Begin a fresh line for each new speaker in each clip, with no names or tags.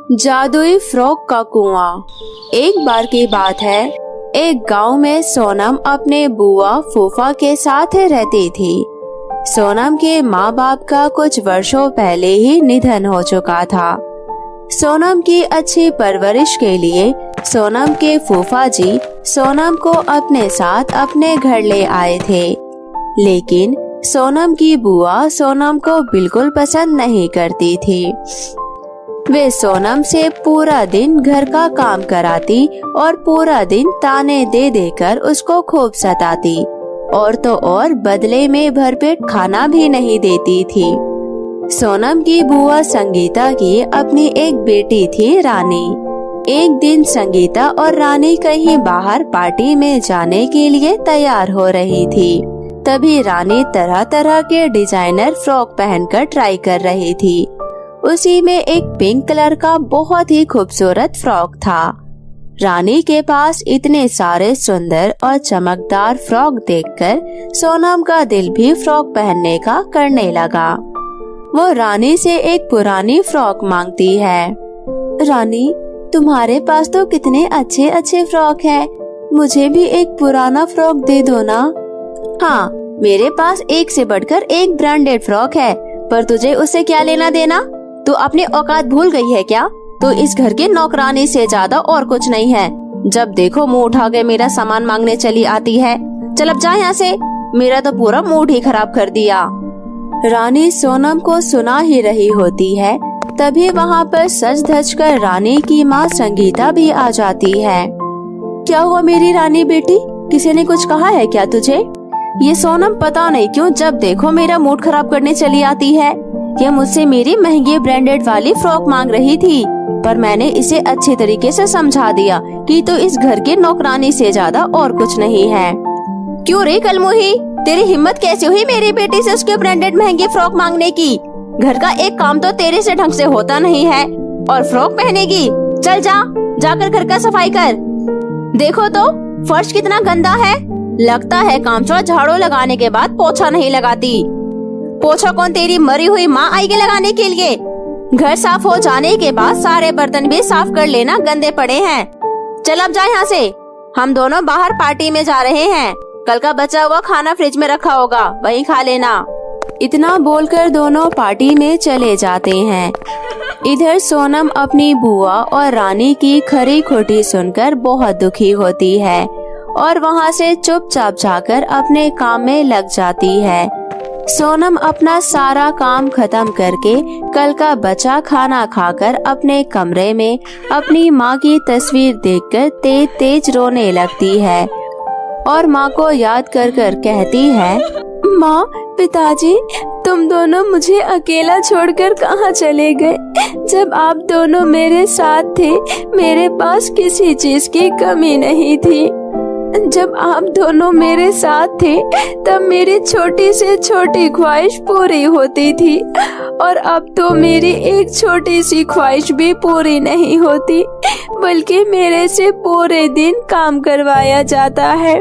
जादुई फ्रॉक का कुआं। एक बार की बात है, एक गांव में सोनम अपने बुआ फूफा के साथ रहती थी। सोनम के माँ बाप का कुछ वर्षों पहले ही निधन हो चुका था। सोनम की अच्छी परवरिश के लिए सोनम के फूफा जी सोनम को अपने साथ अपने घर ले आए थे, लेकिन सोनम की बुआ सोनम को बिल्कुल पसंद नहीं करती थी। वे सोनम से पूरा दिन घर का काम कराती और पूरा दिन ताने दे देकर उसको खूब सताती, और तो और बदले में भरपेट खाना भी नहीं देती थी। सोनम की बुआ संगीता की अपनी एक बेटी थी रानी। एक दिन संगीता और रानी कहीं बाहर पार्टी में जाने के लिए तैयार हो रही थी। तभी रानी तरह तरह के डिजाइनर फ्रॉक पहनकर ट्राई कर रही थी। उसी में एक पिंक कलर का बहुत ही खूबसूरत फ्रॉक था। रानी के पास इतने सारे सुंदर और चमकदार फ्रॉक देखकर सोनम का दिल भी फ्रॉक पहनने का करने लगा। वो रानी से एक पुरानी फ्रॉक मांगती है। रानी, तुम्हारे पास तो कितने अच्छे अच्छे फ्रॉक हैं, मुझे भी एक पुराना फ्रॉक दे दो ना। हाँ, मेरे पास एक से बढ़कर एक ब्रांडेड फ्रॉक है, पर तुझे उससे क्या लेना देना? तू अपनी औकात भूल गई है क्या? तो इस घर के नौकरानी से ज्यादा और कुछ नहीं है। जब देखो मुंह उठा के मेरा सामान मांगने चली आती है। चल अब जा यहाँ से, मेरा तो पूरा मूड ही खराब कर दिया। रानी सोनम को सुना ही रही होती है, तभी वहाँ पर सज धज कर रानी की माँ संगीता भी आ जाती है। क्या हुआ मेरी रानी बेटी, किसी ने कुछ कहा है क्या तुझे? ये सोनम पता नहीं क्यों जब देखो मेरा मूड खराब करने चली आती है। ये मुझसे मेरी महंगी ब्रांडेड वाली फ्रॉक मांग रही थी, पर मैंने इसे अच्छे तरीके से समझा दिया कि तो इस घर के नौकरानी से ज्यादा और कुछ नहीं है। क्यों रे कलमुही, तेरी हिम्मत कैसे हुई मेरी बेटी से उसके ब्रांडेड महंगी फ्रॉक मांगने की? घर का एक काम तो तेरे से ढंग से होता नहीं है और फ्रॉक पहनेगी? चल जाकर घर का सफाई कर। देखो तो फर्श कितना गंदा है, लगता है कामचोर झाड़ू लगाने के बाद पोछा नहीं लगाती। पोछा कौन, तेरी मरी हुई माँ आएगी लगाने के लिए? घर साफ हो जाने के बाद सारे बर्तन भी साफ कर लेना, गंदे पड़े हैं। चल अब जा यहाँ से, हम दोनों बाहर पार्टी में जा रहे हैं। कल का बचा हुआ खाना फ्रिज में रखा होगा, वहीं खा लेना। इतना बोलकर दोनों पार्टी में चले जाते हैं। इधर सोनम अपनी बुआ और रानी की खरी खोटी सुनकर बहुत दुखी होती है और वहाँ से चुपचाप जाकर अपने काम में लग जाती है। सोनम अपना सारा काम खत्म करके कल का बचा खाना खाकर अपने कमरे में अपनी माँ की तस्वीर देखकर तेज तेज रोने लगती है और माँ को याद कर कर कहती है, माँ, पिताजी, तुम दोनों मुझे अकेला छोड़कर कहाँ चले गए? जब आप दोनों मेरे साथ थे, मेरे पास किसी चीज की कमी नहीं थी। जब आप दोनों मेरे साथ थे, तब मेरी छोटी से छोटी ख्वाहिश पूरी होती थी, और अब तो मेरी एक छोटी सी ख्वाहिश भी पूरी नहीं होती, बल्कि मेरे से पूरे दिन काम करवाया जाता है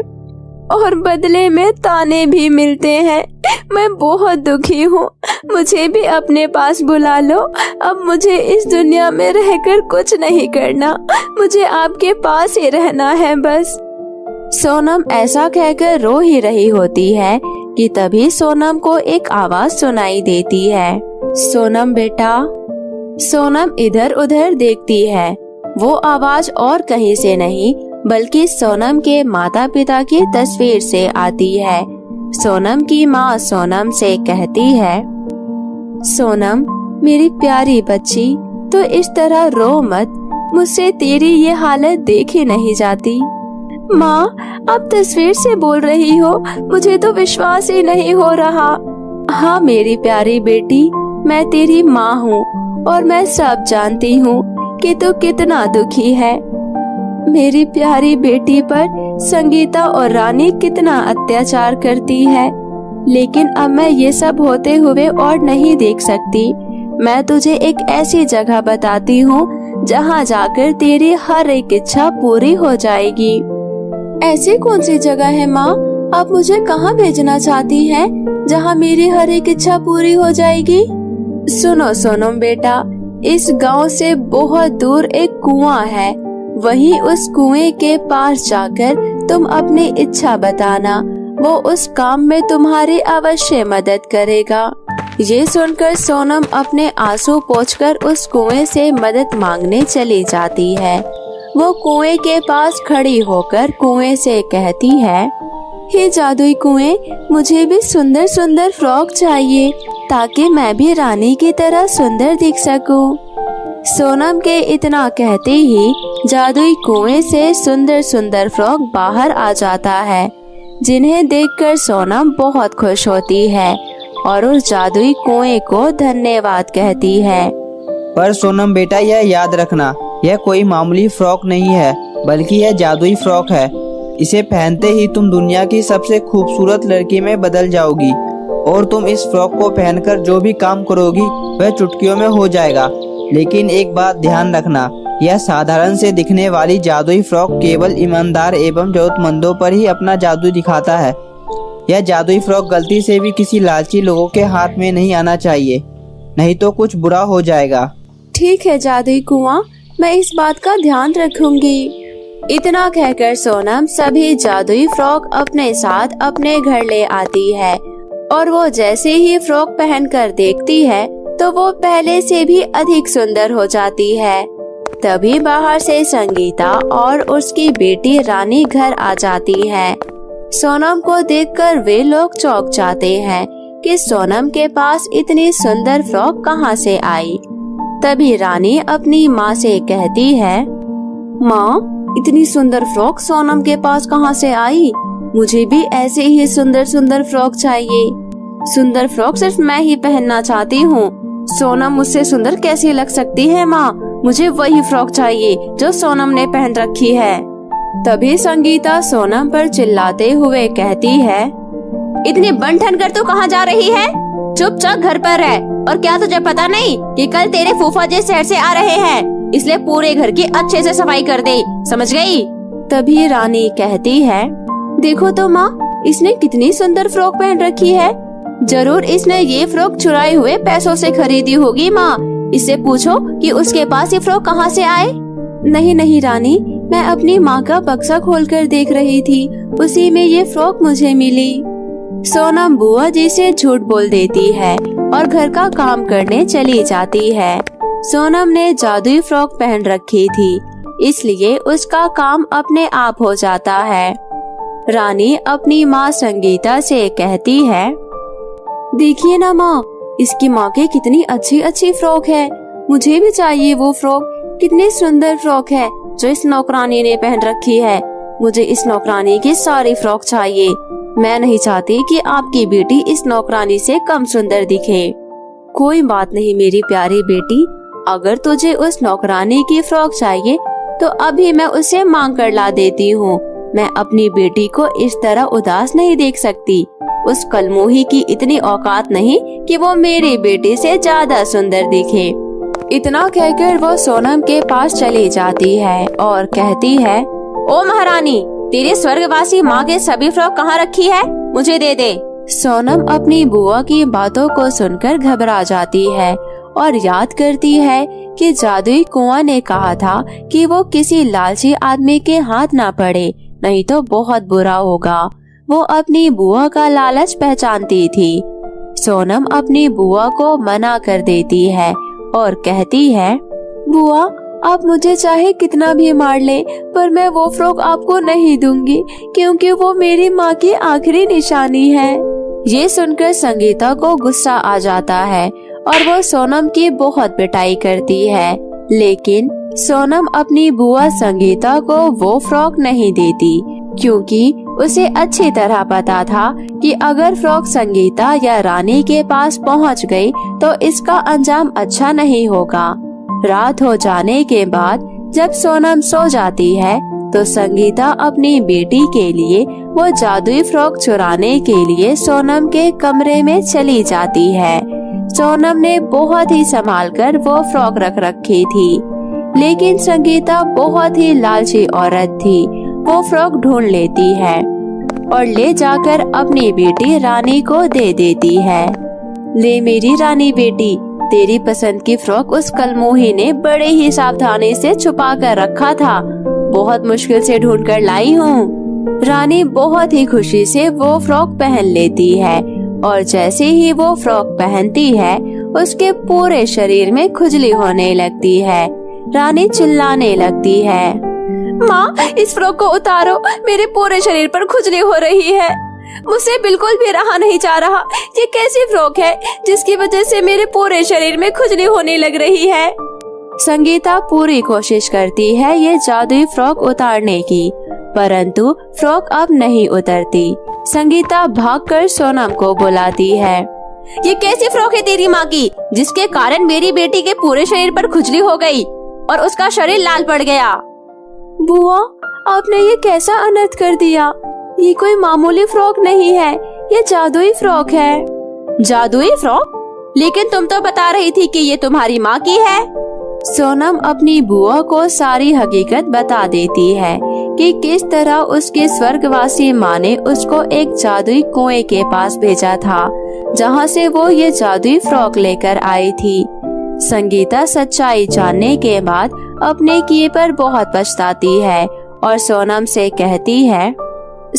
और बदले में ताने भी मिलते हैं। मैं बहुत दुखी हूँ, मुझे भी अपने पास बुला लो। अब मुझे इस दुनिया में रहकर कुछ नहीं करना, मुझे आपके पास ही रहना है बस। सोनम ऐसा कहकर रो ही रही होती है कि तभी सोनम को एक आवाज सुनाई देती है, सोनम बेटा। सोनम इधर उधर देखती है, वो आवाज और कहीं से नहीं बल्कि सोनम के माता पिता की तस्वीर से आती है। सोनम की माँ सोनम से कहती है, सोनम मेरी प्यारी बच्ची, तो इस तरह रो मत, मुझसे तेरी ये हालत देखी नहीं जाती। माँ, आप तस्वीर से बोल रही हो, मुझे तो विश्वास ही नहीं हो रहा। हाँ मेरी प्यारी बेटी, मैं तेरी माँ हूँ और मैं सब जानती हूँ कि तू कितना दुखी है। मेरी प्यारी बेटी पर संगीता और रानी कितना अत्याचार करती है, लेकिन अब मैं ये सब होते हुए और नहीं देख सकती। मैं तुझे एक ऐसी जगह बताती हूँ जहाँ जाकर तेरी हर एक इच्छा पूरी हो जाएगी। ऐसी कौन सी जगह है माँ? आप मुझे कहाँ भेजना चाहती हैं, जहाँ मेरी हर एक इच्छा पूरी हो जाएगी? सुनो सोनम बेटा, इस गांव से बहुत दूर एक कुआं है, वहीं उस कुएं के पास जाकर तुम अपनी इच्छा बताना, वो उस काम में तुम्हारी अवश्य मदद करेगा। ये सुनकर सोनम अपने आंसू पोंछकर उस कुएं से मदद मांगने चली जाती है। वो कुएं के पास खड़ी होकर कुएं से कहती है, हे जादुई कुएं, मुझे भी सुंदर सुंदर फ्रॉक चाहिए ताकि मैं भी रानी की तरह सुंदर दिख सकूं। सोनम के इतना कहते ही जादुई कुएं से सुंदर सुंदर फ्रॉक बाहर आ जाता है, जिन्हें देखकर सोनम बहुत खुश होती है और उस जादुई कुएं को धन्यवाद कहती है।
पर सोनम बेटा, यह याद रखना, यह कोई मामूली फ्रॉक नहीं है, बल्कि यह जादुई फ्रॉक है। इसे पहनते ही तुम दुनिया की सबसे खूबसूरत लड़की में बदल जाओगी और तुम इस फ्रॉक को पहनकर जो भी काम करोगी वह चुटकियों में हो जाएगा। लेकिन एक बात ध्यान रखना, यह साधारण से दिखने वाली जादुई फ्रॉक केवल ईमानदार एवं जरूरतमंदों पर ही अपना जादू दिखाता है। यह जादुई फ्रॉक गलती से भी किसी लालची लोगों के हाथ में नहीं आना चाहिए, नहीं तो कुछ बुरा हो जाएगा।
ठीक है जादुई कुआं, मैं इस बात का ध्यान रखूंगी। इतना कहकर सोनम सभी जादुई फ्रॉक अपने साथ अपने घर ले आती है और वो जैसे ही फ्रॉक पहनकर देखती है तो वो पहले से भी अधिक सुंदर हो जाती है। तभी बाहर से संगीता और उसकी बेटी रानी घर आ जाती है। सोनम को देखकर वे लोग चौंक जाते हैं कि सोनम के पास इतनी सुंदर फ्रॉक कहां से आई। तभी रानी अपनी माँ से कहती है, माँ, इतनी सुंदर फ्रॉक सोनम के पास कहां से आई? मुझे भी ऐसे ही सुंदर सुंदर फ्रॉक चाहिए। सुंदर फ्रॉक सिर्फ मैं ही पहनना चाहती हूँ। सोनम मुझसे सुंदर कैसी लग सकती है माँ? मुझे वही फ्रॉक चाहिए जो सोनम ने पहन रखी है। तभी संगीता सोनम पर चिल्लाते हुए कहती है, इतनी बन-ठन कर तू कहाँ जा रही है? चुपचाप घर पर रह। और क्या तुझे पता नहीं कि कल तेरे फूफा जी शहर से आ रहे हैं, इसलिए पूरे घर की अच्छे से सफाई कर दे, समझ गई? तभी रानी कहती है, देखो तो माँ, इसने कितनी सुंदर फ्रॉक पहन रखी है। जरूर इसने ये फ्रॉक चुराए हुए पैसों से खरीदी होगी माँ। इससे पूछो कि उसके पास ये फ्रॉक कहाँ से आए। नहीं नहीं रानी, मैं अपनी माँ का बक्सा खोलकर देख रही थी, उसी में ये फ्रॉक मुझे मिली। सोनम बुआ जी से झूठ बोल देती है और घर का काम करने चली जाती है। सोनम ने जादुई फ्रॉक पहन रखी थी, इसलिए उसका काम अपने आप हो जाता है। रानी अपनी माँ संगीता से कहती है, देखिए ना माँ, इसकी माँ के कितनी अच्छी अच्छी फ्रॉक है। मुझे भी चाहिए वो फ्रॉक। कितनी सुंदर फ्रॉक है जो इस नौकरानी ने पहन रखी है। मुझे इस नौकरानी की सारी फ्रॉक चाहिए। मैं नहीं चाहती कि आपकी बेटी इस नौकरानी से कम सुंदर दिखे। कोई बात नहीं मेरी प्यारी बेटी, अगर तुझे उस नौकरानी की फ्रॉक चाहिए तो अभी मैं उसे मांग कर ला देती हूँ। मैं अपनी बेटी को इस तरह उदास नहीं देख सकती। उस कलमोही की इतनी औकात नहीं कि वो मेरी बेटी से ज्यादा सुंदर दिखे। इतना कहकर वो सोनम के पास चली जाती है और कहती है, ओ महारानी, तेरी स्वर्गवासी माँ के सभी फ्रॉक कहाँ रखी है? मुझे दे दे। सोनम अपनी बुआ की बातों को सुनकर घबरा जाती है और याद करती है कि जादुई कुआं ने कहा था कि वो किसी लालची आदमी के हाथ ना पड़े, नहीं तो बहुत बुरा होगा। वो अपनी बुआ का लालच पहचानती थी। सोनम अपनी बुआ को मना कर देती है और कहती है, बुआ, आप मुझे चाहे कितना भी मार ले, पर मैं वो फ्रॉक आपको नहीं दूंगी, क्योंकि वो मेरी माँ की आखिरी निशानी है। ये सुनकर संगीता को गुस्सा आ जाता है और वो सोनम की बहुत पिटाई करती है, लेकिन सोनम अपनी बुआ संगीता को वो फ्रॉक नहीं देती, क्योंकि उसे अच्छी तरह पता था कि अगर फ्रॉक संगीता या रानी के पास पहुंच गई तो इसका अंजाम अच्छा नहीं होगा। रात हो जाने के बाद जब सोनम सो जाती है तो संगीता अपनी बेटी के लिए वो जादुई फ्रॉक चुराने के लिए सोनम के कमरे में चली जाती है। सोनम ने बहुत ही संभाल कर वो फ्रॉक रख रखी थी, लेकिन संगीता बहुत ही लालची औरत थी। वो फ्रॉक ढूंढ लेती है और ले जाकर अपनी बेटी रानी को दे देती है। ले मेरी रानी बेटी, तेरी पसंद की फ्रॉक उस कलमोही ने बड़े ही सावधानी से छुपा कर रखा था। बहुत मुश्किल से ढूंढ कर लाई हूँ। रानी बहुत ही खुशी से वो फ्रॉक पहन लेती है और जैसे ही वो फ्रॉक पहनती है उसके पूरे शरीर में खुजली होने लगती है। रानी चिल्लाने लगती है, माँ इस फ्रॉक को उतारो, मेरे पूरे शरीर पर खुजली हो रही है। मुझसे बिल्कुल भी रहा नहीं जा रहा। ये कैसी फ्रॉक है जिसकी वजह से मेरे पूरे शरीर में खुजली होने लग रही है। संगीता पूरी कोशिश करती है ये जादुई फ्रॉक उतारने की, परंतु फ्रॉक अब नहीं उतरती। संगीता भागकर सोनम को बुलाती है। ये कैसी फ्रॉक है तेरी माँ की, जिसके कारण मेरी बेटी के पूरे शरीर पर खुजली हो गई और उसका शरीर लाल पड़ गया। बुआ, आपने ये कैसा अनर्थ कर दिया। ये कोई मामूली फ्रॉक नहीं है, ये जादुई फ्रॉक है। जादुई फ्रॉक? लेकिन तुम तो बता रही थी कि ये तुम्हारी माँ की है। सोनम अपनी बुआ को सारी हकीकत बता देती है कि किस तरह उसकी स्वर्गवासी माँ ने उसको एक जादुई कुएं के पास भेजा था, जहाँ से वो ये जादुई फ्रॉक लेकर आई थी। संगीता सच्चाई जानने के बाद अपने किए पर बहुत पछताती है और सोनम से कहती है,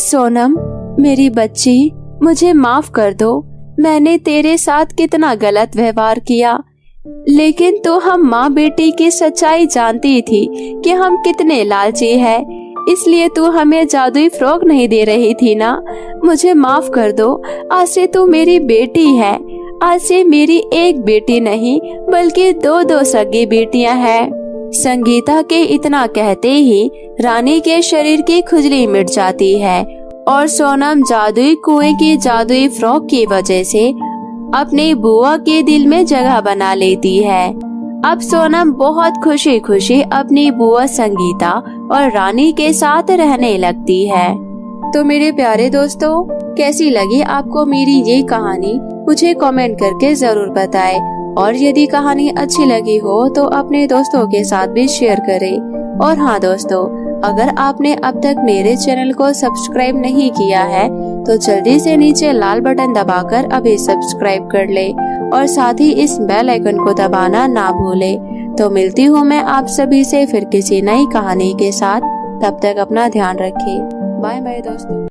सोनम मेरी बच्ची, मुझे माफ कर दो। मैंने तेरे साथ कितना गलत व्यवहार किया, लेकिन तो हम माँ बेटी की सच्चाई जानती थी कि हम कितने लालची हैं, इसलिए तू हमें जादुई फ्रॉक नहीं दे रही थी ना। मुझे माफ कर दो। आज से तू मेरी बेटी है। आज से मेरी एक बेटी नहीं बल्कि दो सगी बेटियां हैं। संगीता के इतना कहते ही रानी के शरीर की खुजली मिट जाती है और सोनम जादुई कुएं की जादुई फ्रॉक की वजह से अपनी बुआ के दिल में जगह बना लेती है। अब सोनम बहुत खुशी खुशी अपनी बुआ संगीता और रानी के साथ रहने लगती है। तो मेरे प्यारे दोस्तों, कैसी लगी आपको मेरी ये कहानी, मुझे कमेंट करके जरूर बताएं। और यदि कहानी अच्छी लगी हो तो अपने दोस्तों के साथ भी शेयर करें। और हाँ दोस्तों, अगर आपने अब तक मेरे चैनल को सब्सक्राइब नहीं किया है तो जल्दी से नीचे लाल बटन दबाकर अभी सब्सक्राइब कर ले और साथ ही इस बेल आइकन को दबाना ना भूले। तो मिलती हूँ मैं आप सभी से फिर किसी नई कहानी के साथ। तब तक अपना ध्यान रखें। बाय बाय दोस्तों।